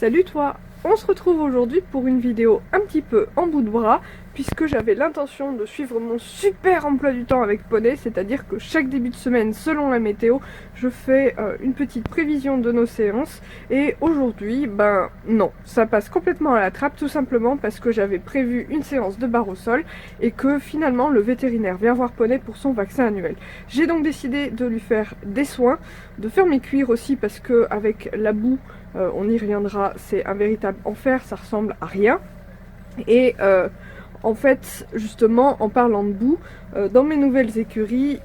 Salut toi! On se retrouve aujourd'hui pour une vidéo un petit peu en bout de bras puisque j'avais l'intention de suivre mon super emploi du temps avec Poney, c'est-à-dire que chaque début de semaine, selon la météo, je fais une petite prévision de nos séances et aujourd'hui, ben non, ça passe complètement à la trappe tout simplement parce que j'avais prévu une séance de barre au sol et que finalement le vétérinaire vient voir Poney pour son vaccin annuel. J'ai donc décidé de lui faire des soins, de faire mes cuirs aussi parce que avec la boue, on y reviendra, c'est un véritable enfer, ça ressemble à rien. Et en fait, justement, en parlant de boue, dans mes nouvelles écuries,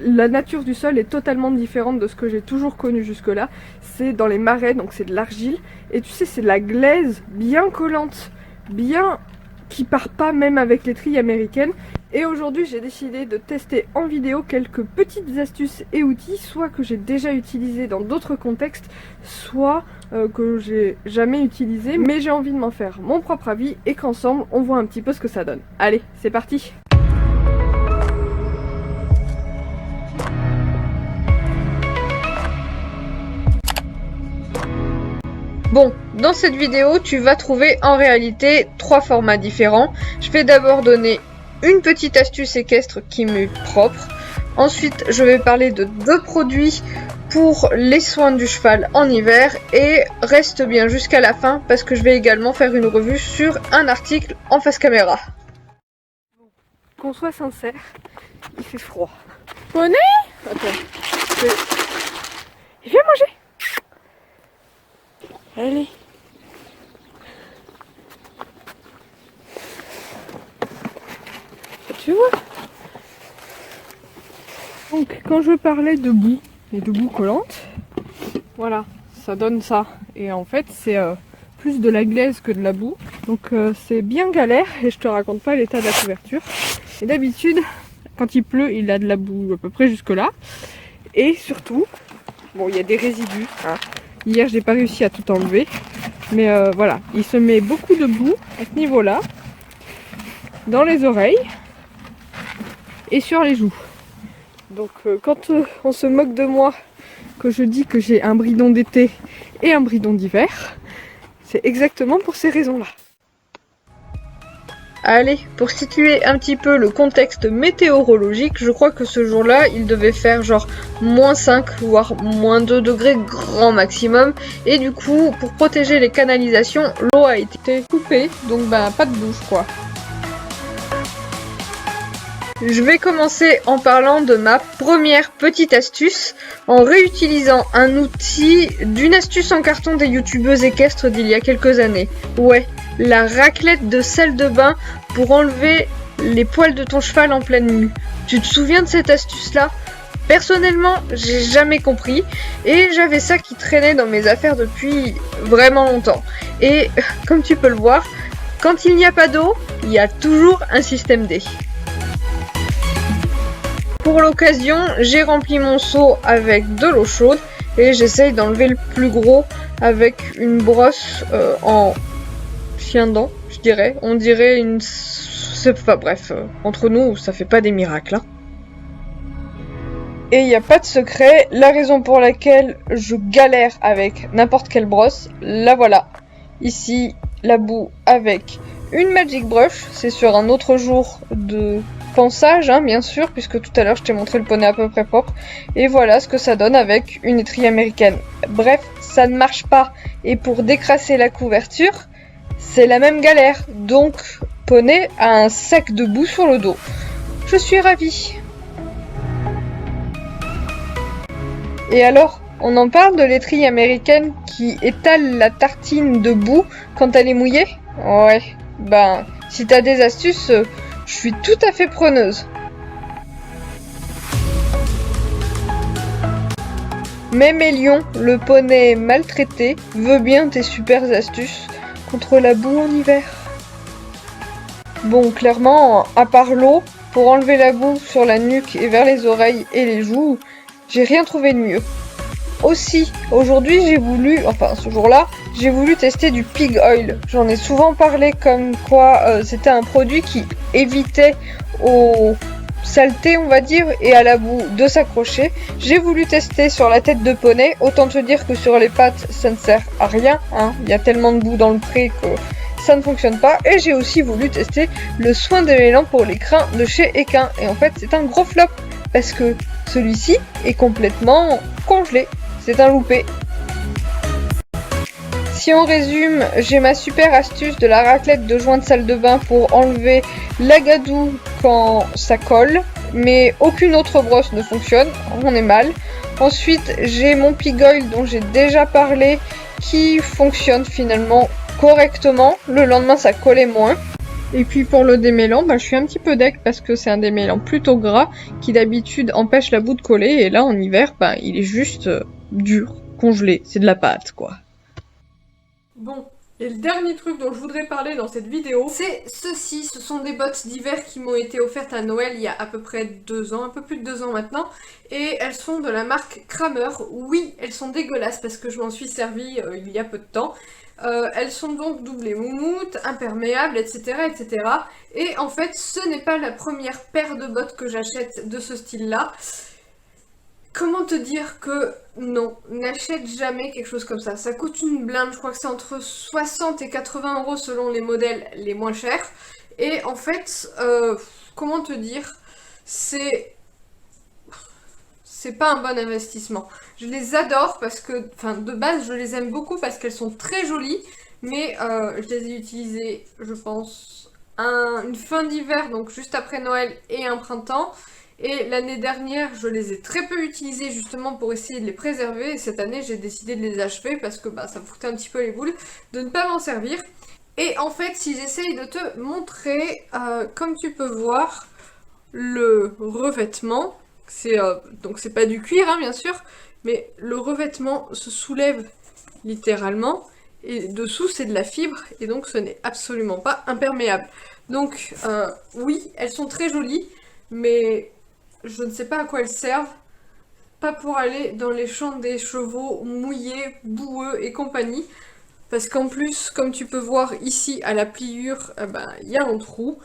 la nature du sol est totalement différente de ce que j'ai toujours connu jusque-là. C'est dans les marais, donc c'est de l'argile. Et tu sais, c'est de la glaise bien collante, bien qui part pas même avec les trilles américaines. Et aujourd'hui, j'ai décidé de tester en vidéo quelques petites astuces et outils, soit que j'ai déjà utilisé dans d'autres contextes, soit que j'ai jamais utilisé, mais j'ai envie de m'en faire mon propre avis et qu'ensemble, on voit un petit peu ce que ça donne. Allez, c'est parti! Bon, dans cette vidéo, tu vas trouver en réalité 3 formats différents. Je vais d'abord donner une petite astuce équestre qui m'est propre. Ensuite, je vais parler de 2 produits pour les soins du cheval en hiver. Et reste bien jusqu'à la fin parce que je vais également faire une revue sur un article en face caméra. Qu'on soit sincère, il fait froid. Poney ? Attends. Viens manger. Allez. Tu vois? Donc quand je parlais de boue et de boue collante, voilà, ça donne ça. Et en fait c'est plus de la glaise que de la boue. Donc c'est bien galère et je te raconte pas l'état de la couverture. Et d'habitude, quand il pleut, il a de la boue à peu près jusque là. Et surtout, bon il y a des résidus, hein. Hier j'ai pas réussi à tout enlever, mais voilà, il se met beaucoup de boue à ce niveau-là, dans les oreilles et sur les joues. Donc quand on se moque de moi, que je dis que j'ai un bridon d'été et un bridon d'hiver, c'est exactement pour ces raisons-là. Allez, pour situer un petit peu le contexte météorologique, je crois que ce jour-là, il devait faire genre -5, voire -2 degrés grand maximum. Et du coup, pour protéger les canalisations, l'eau a été coupée, donc bah pas de douche quoi. Je vais commencer en parlant de ma première petite astuce, en réutilisant un outil d'une astuce en carton des youtubeuses équestres d'il y a quelques années. Ouais, la raclette de salle de bain pour enlever les poils de ton cheval en pleine nue. Tu te souviens de cette astuce-là ? Personnellement, j'ai jamais compris et j'avais ça qui traînait dans mes affaires depuis vraiment longtemps. Et comme tu peux le voir, quand il n'y a pas d'eau, il y a toujours un système D. Pour l'occasion, j'ai rempli mon seau avec de l'eau chaude et j'essaye d'enlever le plus gros avec une brosse en chien-dent, je dirais. On dirait une... Enfin bref, entre nous, ça fait pas des miracles. Hein. Et il n'y a pas de secret, la raison pour laquelle je galère avec n'importe quelle brosse, la voilà. Ici, la boue avec une Magic Brush, c'est sur un autre jour de ponçage, hein, bien sûr, puisque tout à l'heure je t'ai montré le poney à peu près propre. Et voilà ce que ça donne avec une étrille américaine. Bref, ça ne marche pas. Et pour décrasser la couverture, c'est la même galère. Donc, Poney a un sac de boue sur le dos. Je suis ravie. Et alors, on en parle de l'étrille américaine qui étale la tartine de boue quand elle est mouillée ? Ouais, ben, si t'as des astuces, je suis tout à fait preneuse. Mais Mélion, le poney maltraité, veut bien tes super astuces contre la boue en hiver. Bon, clairement, à part l'eau, pour enlever la boue sur la nuque et vers les oreilles et les joues, j'ai rien trouvé de mieux. Aussi, aujourd'hui ce jour-là, j'ai voulu tester du pig oil. J'en ai souvent parlé comme quoi c'était un produit qui évitait aux saleté on va dire et à la boue de s'accrocher. J'ai voulu tester sur la tête de poney, autant te dire que sur les pattes ça ne sert à rien, hein. Il y a tellement de boue dans le pré que ça ne fonctionne pas. Et j'ai aussi voulu tester le soin démêlant pour les crins de chez Equin et en fait c'est un gros flop parce que celui-ci est complètement congelé, c'est un loupé. Si on résume, j'ai ma super astuce de la raclette de joint de salle de bain pour enlever l'agadou quand ça colle, mais aucune autre brosse ne fonctionne, on est mal. Ensuite, j'ai mon Pigoil dont j'ai déjà parlé qui fonctionne finalement correctement, le lendemain ça collait moins. Et puis pour le démêlant, je suis un petit peu deck parce que c'est un démêlant plutôt gras qui d'habitude empêche la boue de coller et là en hiver, il est juste dur, congelé, c'est de la pâte quoi. Bon, et le dernier truc dont je voudrais parler dans cette vidéo, c'est ceci. Ce sont des bottes d'hiver qui m'ont été offertes à Noël il y a à peu près 2 ans, un peu plus de 2 ans maintenant. Et elles sont de la marque Kramer. Oui, elles sont dégueulasses parce que je m'en suis servie il y a peu de temps. Elles sont donc doublées moumoute, imperméables, etc., etc. Et en fait, ce n'est pas la première paire de bottes que j'achète de ce style-là. Comment te dire que non, n'achète jamais quelque chose comme ça. Ça coûte une blinde, je crois que c'est entre 60 et 80 € selon les modèles les moins chers. Et en fait, comment te dire, c'est pas un bon investissement. Je les adore parce que, de base, je les aime beaucoup parce qu'elles sont très jolies. Mais je les ai utilisées, je pense, une fin d'hiver, donc juste après Noël et un printemps. Et l'année dernière, je les ai très peu utilisées justement pour essayer de les préserver. Et cette année, j'ai décidé de les achever parce que ça me foutait un petit peu les boules de ne pas m'en servir. Et en fait, si j'essaye de te montrer, comme tu peux voir, le revêtement, donc c'est pas du cuir, hein, bien sûr, mais le revêtement se soulève littéralement. Et dessous, c'est de la fibre, et donc ce n'est absolument pas imperméable. Donc, oui, elles sont très jolies, mais je ne sais pas à quoi elles servent. Pas pour aller dans les champs des chevaux mouillés, boueux et compagnie. Parce qu'en plus, comme tu peux voir ici à la pliure, il y a un trou.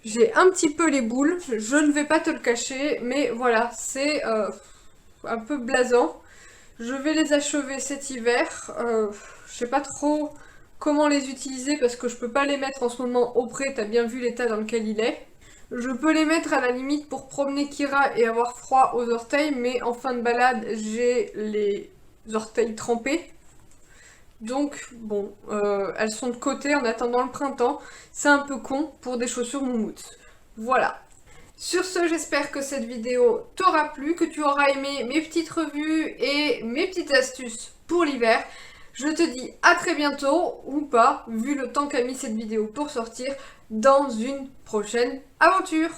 J'ai un petit peu les boules, je ne vais pas te le cacher, mais voilà, c'est un peu blasant. Je vais les achever cet hiver. Je sais pas trop comment les utiliser parce que je peux pas les mettre en ce moment au pré, t'as bien vu l'état dans lequel il est. Je peux les mettre à la limite pour promener Kira et avoir froid aux orteils, mais en fin de balade, j'ai les orteils trempés. Donc, bon, elles sont de côté en attendant le printemps. C'est un peu con pour des chaussures moumoutes. Voilà. Sur ce, j'espère que cette vidéo t'aura plu, que tu auras aimé mes petites revues et mes petites astuces pour l'hiver. Je te dis à très bientôt, ou pas, vu le temps qu'a mis cette vidéo pour sortir, dans une prochaine aventure.